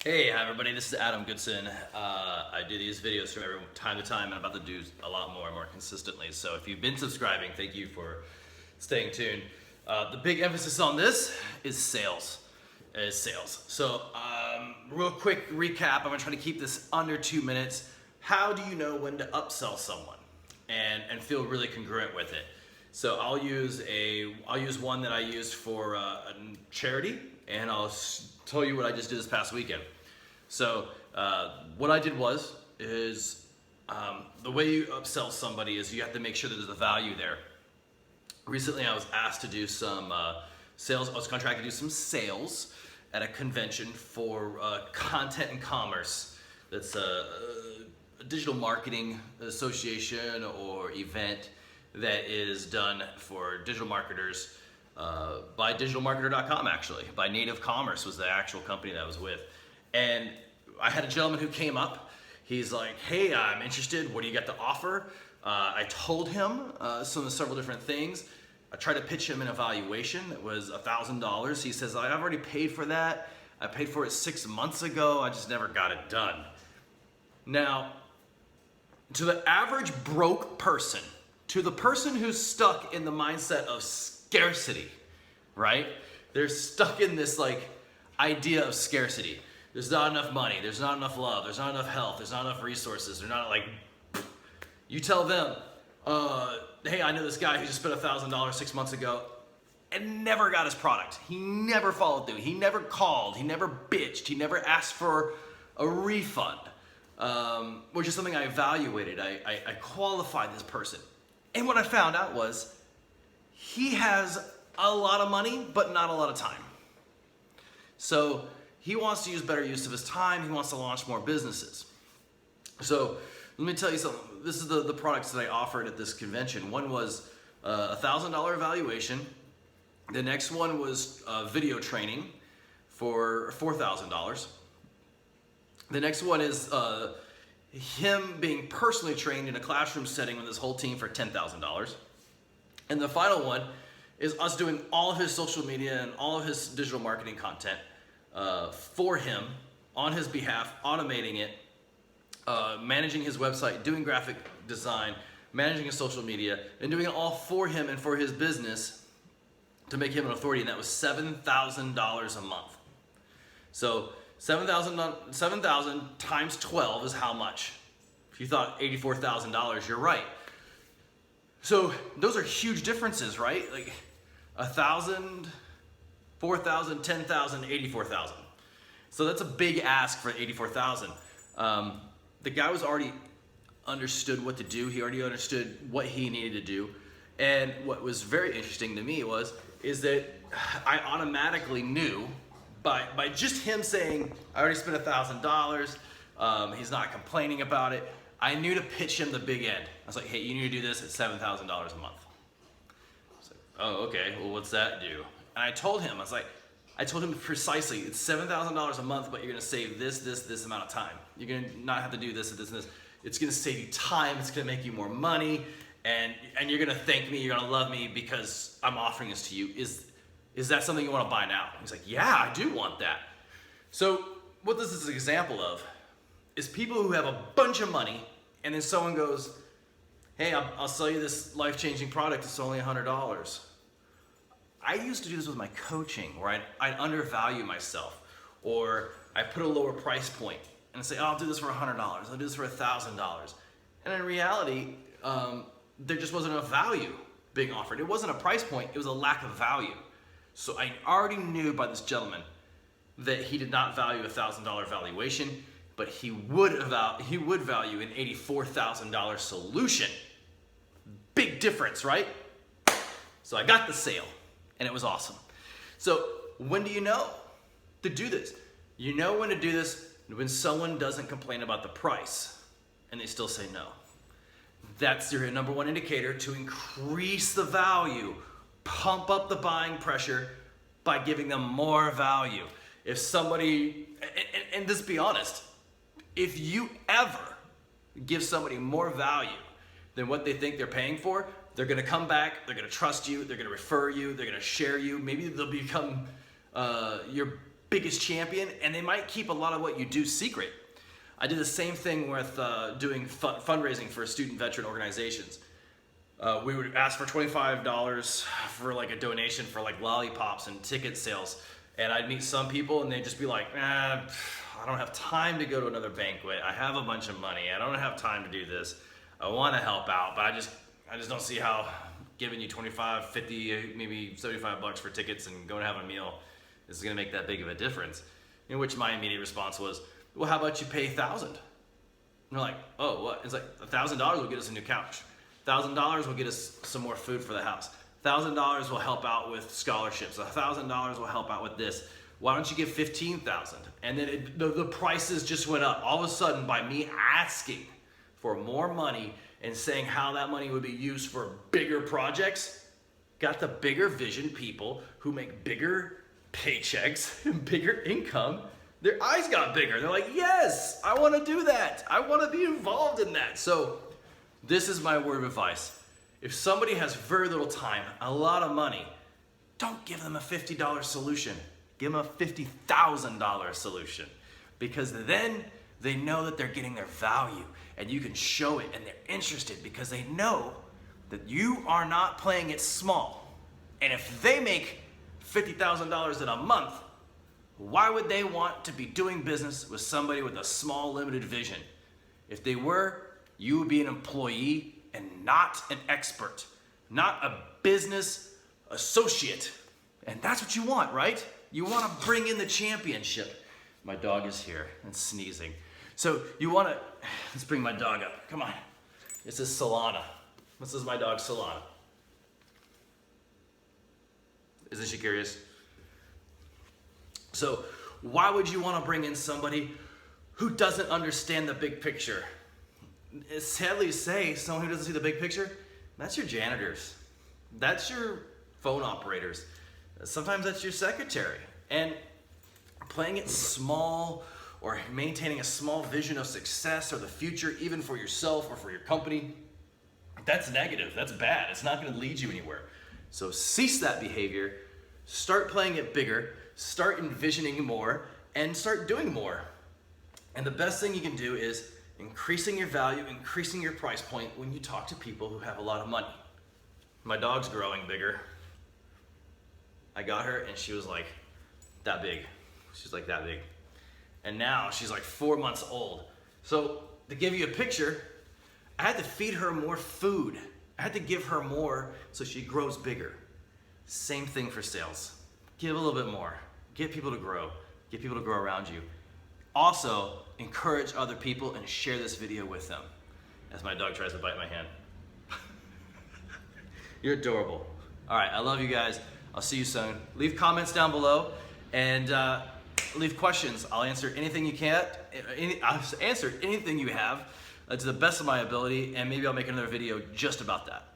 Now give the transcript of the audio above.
Hey everybody, this is Adam Goodson. I do these videos from time to time, and I'm about to do a lot more consistently. So if you've been subscribing, thank you for staying tuned. The big emphasis on this is sales. So real quick recap, I'm gonna try to keep this under 2 minutes. How do you know when to upsell someone and feel really congruent with it? So I'll use one that I used for a charity, and I'll tell you what I just did this past weekend. So what I did is the way you upsell somebody is you have to make sure that there's a value there. Recently, I was asked to do some sales. I was contracted to do some sales at a convention for content and commerce. That's a digital marketing association or event that is done for digital marketers by digitalmarketer.com, actually. By Native Commerce was the actual company that I was with. And I had a gentleman who came up. He's like, hey, I'm interested. What do you got to offer? I told him several different things. I tried to pitch him an evaluation that was $1,000. He says, I've already paid for that. I paid for it 6 months ago. I just never got it done. Now, to the average broke person, to the person who's stuck in the mindset of scarcity, right? They're stuck in this idea of scarcity. There's not enough money, there's not enough love, there's not enough health, there's not enough resources. They're not you tell them, hey, I know this guy who just spent $1,000 6 months ago and never got his product. He never followed through, he never called, he never bitched, he never asked for a refund, which is something I evaluated. I qualified this person. And what I found out was he has a lot of money, but not a lot of time. So he wants to use better use of his time. He wants to launch more businesses. So let me tell you something. This is the products that I offered at this convention. One was a $1,000 evaluation. The next one was video training for $4,000. The next one is him being personally trained in a classroom setting with his whole team for $10,000. And the final one is us doing all of his social media and all of his digital marketing content for him, on his behalf, automating it, managing his website, doing graphic design, managing his social media, and doing it all for him and for his business to make him an authority, and that was $7,000 a month. So 7,000 times 12 is how much? If you thought $84,000, you're right. So those are huge differences, right? Like 1,000, 4,000, 10,000, 84,000. So that's a big ask for 84,000. The guy was already understood what to do. He already understood what he needed to do. And what was very interesting to me is that I automatically knew by just him saying, I already spent $1,000, he's not complaining about it, I knew to pitch him the big end. I was like, hey, you need to do this at $7,000 a month. I was like, oh, okay, well, what's that do? And I told him precisely, it's $7,000 a month, but you're gonna save this amount of time. You're gonna not have to do this and this and this. It's gonna save you time, it's gonna make you more money, and you're gonna thank me, you're gonna love me because I'm offering this to you. Is that something you wanna buy now? He's like, yeah, I do want that. So what this is an example of is people who have a bunch of money, and then someone goes, hey, I'll sell you this life-changing product, it's only $100. I used to do this with my coaching, where I'd undervalue myself, or I put a lower price point and I'd say, oh, I'll do this for $100, I'll do this for $1,000. And in reality, there just wasn't enough value being offered. It wasn't a price point, it was a lack of value. So I already knew by this gentleman that he did not value a $1,000 valuation, but he would value an $84,000 solution. Big difference, right? So I got the sale, and it was awesome. So when do you know to do this? You know when to do this when someone doesn't complain about the price and they still say no. That's your number one indicator to increase the value. Pump up the buying pressure by giving them more value. If somebody, and just be honest, if you ever give somebody more value than what they think they're paying for, they're gonna come back, they're gonna trust you, they're gonna refer you, they're gonna share you, maybe they'll become your biggest champion, and they might keep a lot of what you do secret. I did the same thing with doing fundraising for student veteran organizations. We would ask for $25 for like a donation for like lollipops and ticket sales. And I'd meet some people and they'd just be like, I don't have time to go to another banquet. I have a bunch of money. I don't have time to do this. I want to help out, but I just don't see how giving you 25, 50, maybe $75 for tickets and going to have a meal is going to make that big of a difference. In which my immediate response was, well, how about you pay $1,000? And they're like, oh, what? It's like $1,000 will get us a new couch. $1,000 will get us some more food for the house. $1,000 will help out with scholarships. $1,000 will help out with this. Why don't you give $15,000? And then the prices just went up. All of a sudden, by me asking for more money and saying how that money would be used for bigger projects, got the bigger vision people who make bigger paychecks and bigger income. Their eyes got bigger. They're like, yes, I want to do that. I want to be involved in that. So this is my word of advice. If somebody has very little time, a lot of money, don't give them a $50 solution. Give them a $50,000 solution, because then they know that they're getting their value and you can show it and they're interested because they know that you are not playing it small. And if they make $50,000 in a month, why would they want to be doing business with somebody with a small, limited vision? If they were, you would be an employee and not an expert, not a business associate. And that's what you want, right? You want to bring in the championship. My dog is here and sneezing. So you want to, let's bring my dog up. Come on. This is Solana. This is my dog, Solana. Isn't she curious? So why would you want to bring in somebody who doesn't understand the big picture? Sadly to say, someone who doesn't see the big picture, that's your janitors. That's your phone operators. Sometimes that's your secretary. And playing it small or maintaining a small vision of success or the future, even for yourself or for your company, that's negative. That's bad. It's not going to lead you anywhere. So cease that behavior. Start playing it bigger. Start envisioning more and start doing more. And the best thing you can do is increasing your value, increasing your price point when you talk to people who have a lot of money. My dog's growing bigger. I got her and she was like that big. She's like that big. And now she's like 4 months old. So to give you a picture, I had to feed her more food. I had to give her more so she grows bigger. Same thing for sales. Give a little bit more. Get people to grow. Get people to grow around you. Also, encourage other people and share this video with them. As my dog tries to bite my hand. You're adorable. All right, I love you guys. I'll see you soon. Leave comments down below and leave questions. I'll answer anything you can't. I'll answer anything you have to the best of my ability, and maybe I'll make another video just about that.